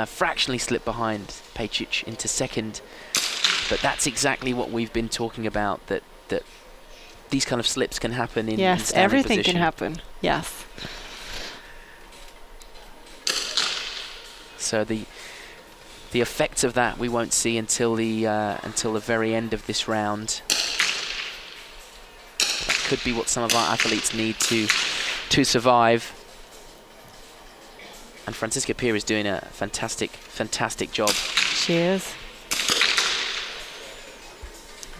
[SPEAKER 1] fractionally slipped behind Pajic into second But that's exactly what we've been talking about, that these kind of slips can happen in
[SPEAKER 3] Yes,
[SPEAKER 1] standing
[SPEAKER 3] everything
[SPEAKER 1] position.
[SPEAKER 3] can happen. Yes.
[SPEAKER 1] So the effects of that we won't see until the very end of this round. That could be what some of our athletes need to survive. And Franziska Peer is doing a fantastic job.
[SPEAKER 3] She is.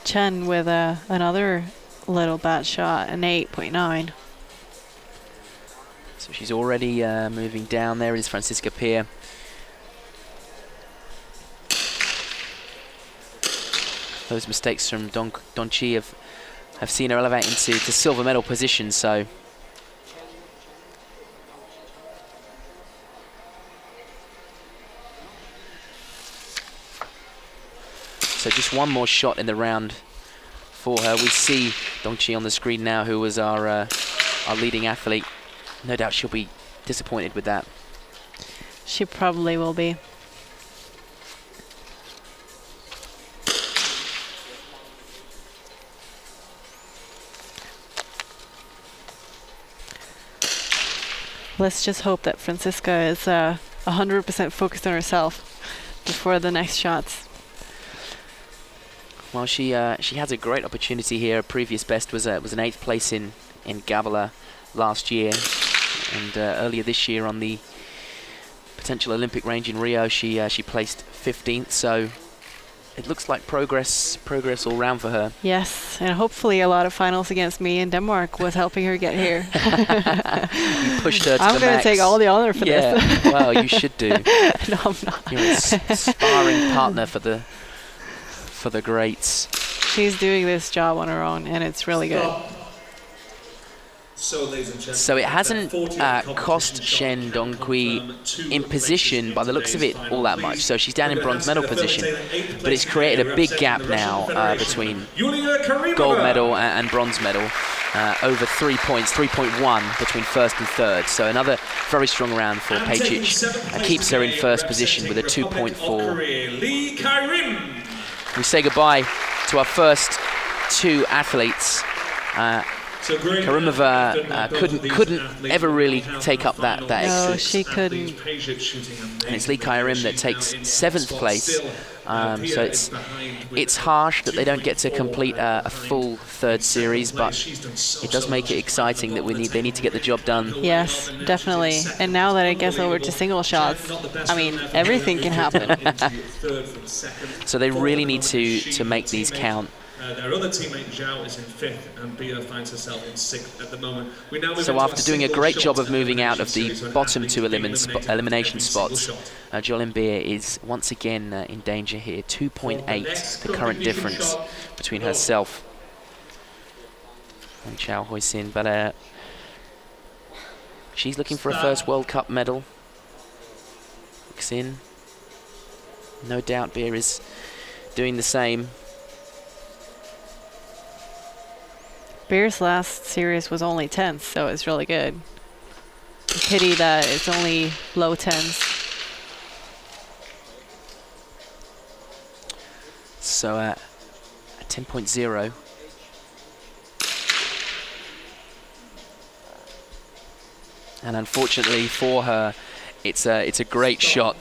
[SPEAKER 3] Chen with another little bad shot, an 8.9.
[SPEAKER 1] So she's already moving down. There is Franziska Peer. Those mistakes from Don Chi have seen her elevate into silver medal position. So just one more shot in the round for her. We see Dong Chi on the screen now, who was our leading athlete. No doubt she'll be disappointed with that.
[SPEAKER 3] She probably will be. Let's just hope that Franziska is 100% focused on herself before the next shots.
[SPEAKER 1] Well, she has a great opportunity here. Her previous best was an 8th place in Gavela last year, and earlier this year on the potential Olympic range in Rio, she placed 15th. So it looks like progress all round for her.
[SPEAKER 3] Yes, and hopefully a lot of finals against me in Denmark was helping her get here.
[SPEAKER 1] You pushed her to
[SPEAKER 3] I'm
[SPEAKER 1] the
[SPEAKER 3] going to
[SPEAKER 1] max.
[SPEAKER 3] take all the honor for this.
[SPEAKER 1] Yeah, well, you should do.
[SPEAKER 3] No, I'm not.
[SPEAKER 1] You're a sparring partner for the greats.
[SPEAKER 3] She's doing this job on her own, and it's really good.
[SPEAKER 2] So, ladies and gentlemen,
[SPEAKER 1] So it hasn't
[SPEAKER 2] that 40th
[SPEAKER 1] cost Shen Donghui in position, by the looks of it, all that much. So she's down in bronze medal position, but it's created a big gap now between gold medal and bronze medal, over 3 points, 3.1 between first and third. So another very strong round for Pejic. Keeps her in first position with a 2.4.
[SPEAKER 2] Lee Kairim.
[SPEAKER 1] We say goodbye to our first two athletes. Karimova couldn't ever really take up that extra.
[SPEAKER 3] No, she couldn't.
[SPEAKER 1] And it's Lee Kairim that takes 7th place. So it's harsh that they don't get to complete a full third series, but it does make it exciting that they need to get the job done.
[SPEAKER 3] Yes, definitely. And now that it gets over to single shots, I mean, everything can happen.
[SPEAKER 1] So they really need to make these count.
[SPEAKER 2] Their other teammate Zhao is in 5th, and Bia finds herself in 6th at the moment. We now move
[SPEAKER 1] So
[SPEAKER 2] into
[SPEAKER 1] after
[SPEAKER 2] our
[SPEAKER 1] doing a
[SPEAKER 2] single
[SPEAKER 1] great
[SPEAKER 2] shot
[SPEAKER 1] job of moving out of the
[SPEAKER 2] elimination
[SPEAKER 1] bottom
[SPEAKER 2] series,
[SPEAKER 1] two
[SPEAKER 2] an
[SPEAKER 1] elimination spots,
[SPEAKER 2] single shot.
[SPEAKER 1] Jolyn Beer is once again in danger here. 2.8, the current difference between herself and Chao Hui-sin. But she's looking for a first World Cup medal. Looks in. No doubt Beer is doing the same.
[SPEAKER 3] Beer's last series was only 10th, so it's really good. Pity that it's only low 10s.
[SPEAKER 1] So at 10.0. And unfortunately for her, it's a great shot.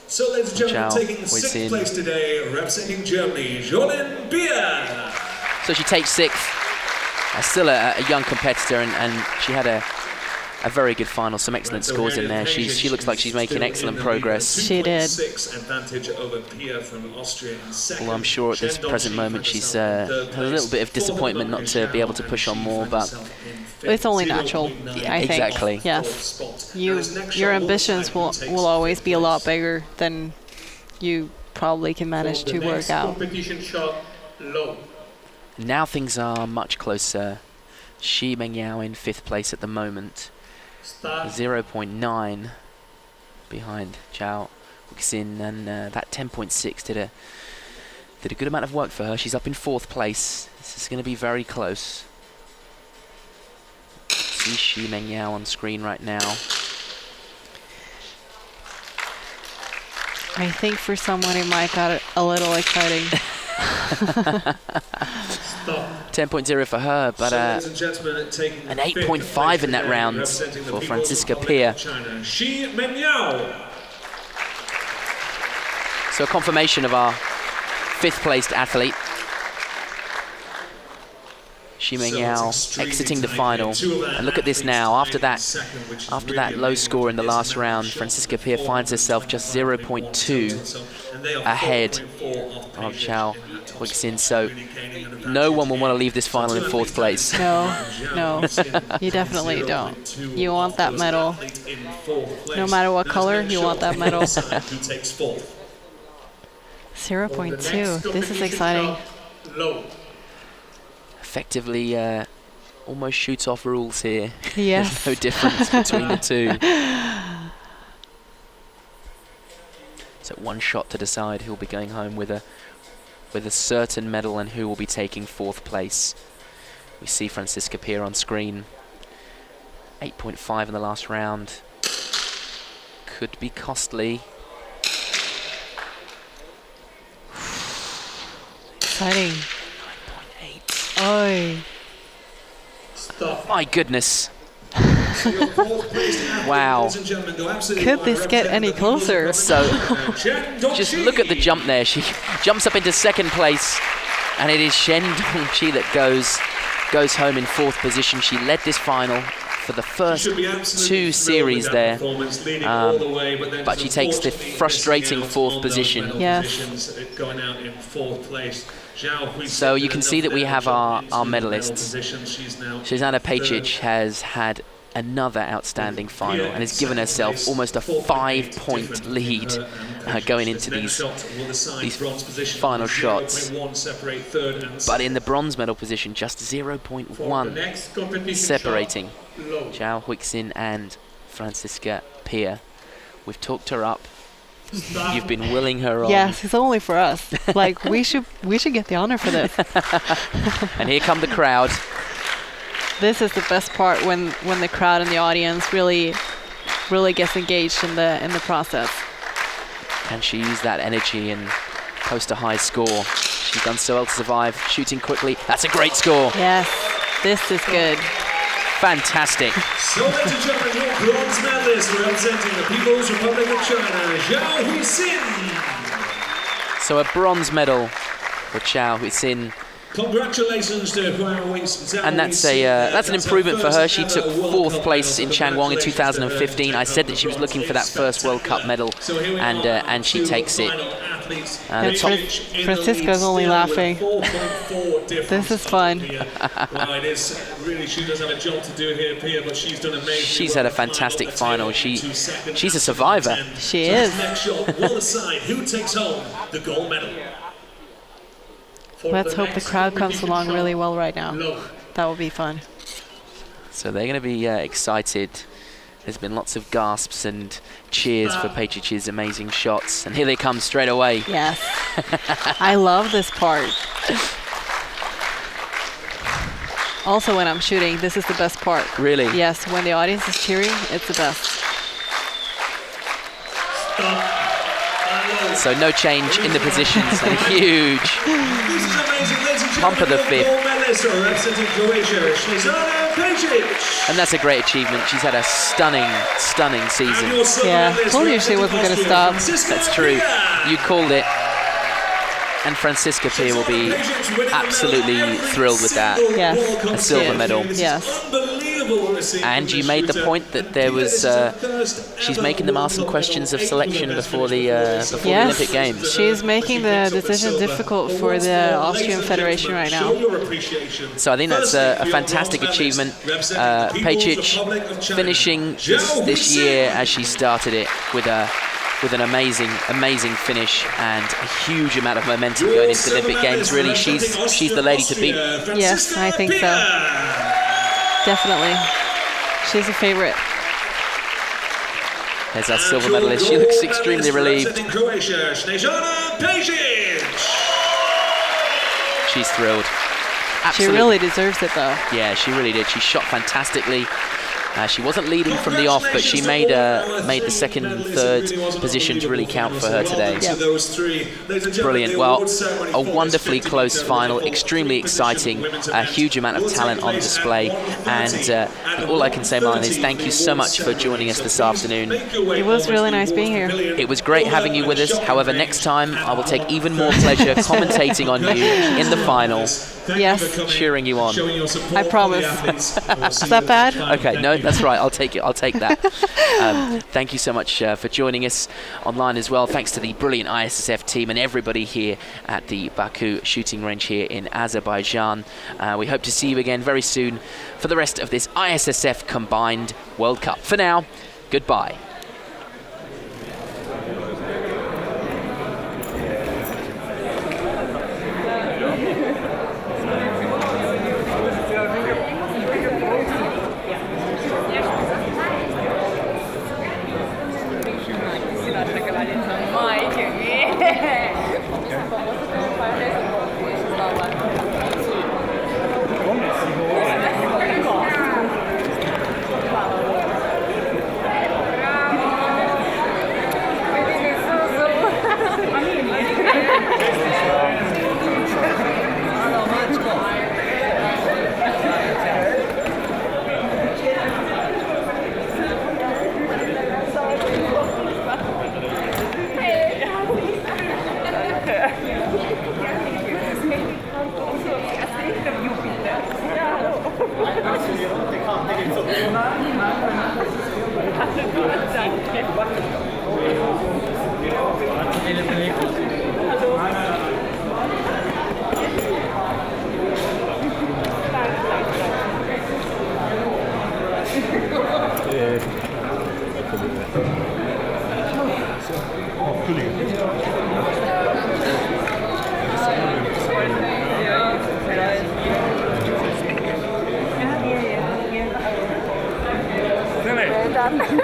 [SPEAKER 2] So, ladies and gentlemen,
[SPEAKER 1] Zhao
[SPEAKER 2] taking the 6th
[SPEAKER 1] Hui-sin.
[SPEAKER 2] place today, representing Germany, Jolyn Beer.
[SPEAKER 1] So she takes 6th. Still a young competitor, and she had a very good final. Some excellent scores in there. She looks like she's making excellent progress.
[SPEAKER 3] She did.
[SPEAKER 2] 2.6 advantage over Pia from Austria in 2nd.
[SPEAKER 1] Although I'm sure at this present moment she's has a little bit of disappointment not to be able to push on more, but
[SPEAKER 3] It's only natural, I think.
[SPEAKER 1] exactly.
[SPEAKER 3] Yes. Your ambitions will always be a lot bigger than you probably can manage to work out.
[SPEAKER 2] Competition shot low.
[SPEAKER 1] Now things are much closer. Shi Mengyao in 5th place at the moment. 0.9 behind Zhao Hui-sin, and that 10.6 did a good amount of work for her. She's up in 4th place. This is going to be very close. See Shi Mengyao on screen right now.
[SPEAKER 3] I think for someone it might a little exciting.
[SPEAKER 1] 10.0 for her, but an 8.5 in that round for Franziska Peer.
[SPEAKER 2] Xi Mengyao.
[SPEAKER 1] So a confirmation of our 5th placed athlete. Xi Mengyao exiting the final. And look at this now. After that low score in the last round, Franziska Peer finds herself just 0.2 ahead of Zhao Huixin. So no one will want to leave this final in 4th place.
[SPEAKER 3] No, you definitely don't. You want that medal. No matter what color, you want that medal. 0.2. This is exciting.
[SPEAKER 1] Effectively almost shoots off rules here.
[SPEAKER 3] Yes.
[SPEAKER 1] There's no difference between the two. So one shot to decide who'll be going home with a certain medal and who will be taking 4th place. We see Franziska Peer on screen. 8.5 in the last round. Could be costly.
[SPEAKER 3] Exciting.
[SPEAKER 1] 9.8.
[SPEAKER 3] Oi.
[SPEAKER 1] My goodness. Wow.
[SPEAKER 3] Could this get any closer?
[SPEAKER 1] So just look at the jump there. She jumps up into 2nd place, and it is Shen Dongqi that goes home in 4th position. She led this final for the first 2 series there, but she takes the frustrating 4th position.
[SPEAKER 3] Yes.
[SPEAKER 1] So you can see that we have our medalists. Zsuzsanna Pejic has had another outstanding final and has given herself almost a 5-point lead going into these final shots. But in the bronze medal position, just 0.1 separating Zhao Huixin and Franziska Peer. We've talked her up. You've been willing her on.
[SPEAKER 3] Yes, it's only for us. Like we should get the honor for this.
[SPEAKER 1] And here come the crowd.
[SPEAKER 3] This is the best part when the crowd and the audience really gets engaged in the process.
[SPEAKER 1] Can she use that energy and post a high score? She's done so well to survive, shooting quickly. That's a great score.
[SPEAKER 3] Yes, this is good.
[SPEAKER 1] Fantastic.
[SPEAKER 2] So, ladies and gentlemen, your bronze medalist representing the People's Republic of China, Zhao Huixin.
[SPEAKER 1] So a bronze medal for Zhao Huixin.
[SPEAKER 2] Congratulations to Zhao Huixin.
[SPEAKER 1] And that's an improvement for her. She took 4th place in Changwon in 2015. I said that she was looking for that first World Cup medal, and she takes it.
[SPEAKER 3] And Francisco's only laughing. This is fun.
[SPEAKER 2] Well, it is really. She does have a job to do here, Pia, but she's done amazing.
[SPEAKER 1] She's had a fantastic final. She's a survivor.
[SPEAKER 3] She is.
[SPEAKER 2] Next shot will decide who takes home the gold medal.
[SPEAKER 3] Let's hope the crowd comes along really well right now. That will be fun.
[SPEAKER 1] So they're going to be excited. There's been lots of gasps and cheers for Pejic's amazing shots. And here they come straight away.
[SPEAKER 3] Yes. I love this part. Also, when I'm shooting, this is the best part.
[SPEAKER 1] Really?
[SPEAKER 3] Yes, when the audience is cheering, it's the best.
[SPEAKER 1] So no change in the positions. And a huge pump of the 5th. And that's a great achievement. She's had a stunning season.
[SPEAKER 3] Yeah, told you she wasn't going to stop.
[SPEAKER 1] That's true. You called it. And Franziska Peer will be absolutely thrilled with that.
[SPEAKER 3] Yes.
[SPEAKER 1] A silver medal.
[SPEAKER 3] Yes.
[SPEAKER 1] And you made the point that there was, she's making them ask some questions of selection before the Olympic Games.
[SPEAKER 3] She's making the decision difficult for the Austrian Federation right now.
[SPEAKER 1] So I think that's a fantastic achievement. Pejic finishing this year as she started it with an amazing finish and a huge amount of momentum going into the Olympic Games. Really, she's the lady to beat.
[SPEAKER 3] Yes, I think so. Definitely. She's a favorite.
[SPEAKER 1] There's our silver medalist. She looks extremely relieved. She's thrilled. Absolutely.
[SPEAKER 3] She really deserves it, though.
[SPEAKER 1] Yeah, she really did. She shot fantastically. She wasn't leading from the off, but she made the second and third positions really count for her today. Brilliant. Well, a wonderfully close final, extremely exciting, a huge amount of talent on display, and all I can say, Malin, is thank you so much for joining us this afternoon.
[SPEAKER 3] It was really nice being here.
[SPEAKER 1] It was great having you with us. However, next time I will take even more pleasure commentating on you in the final.
[SPEAKER 3] Yes.
[SPEAKER 1] Cheering you on.
[SPEAKER 3] I promise. Is that bad?
[SPEAKER 1] Okay, no, that's right. I'll take it. I'll take that. Thank you so much for joining us online as well. Thanks to the brilliant ISSF team and everybody here at the Baku shooting range here in Azerbaijan. We hope to see you again very soon for the rest of this ISSF Combined World Cup. For now, goodbye.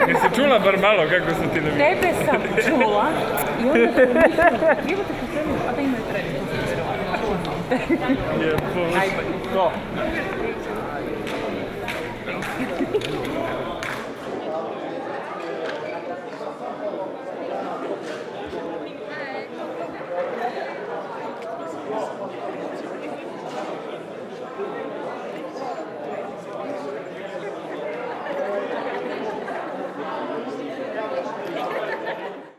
[SPEAKER 5] Jesi čula bar malo kako su ti navijači?
[SPEAKER 6] Tebe sam čula i onda evo te posebno, a da imaju trening.
[SPEAKER 5] Je, to.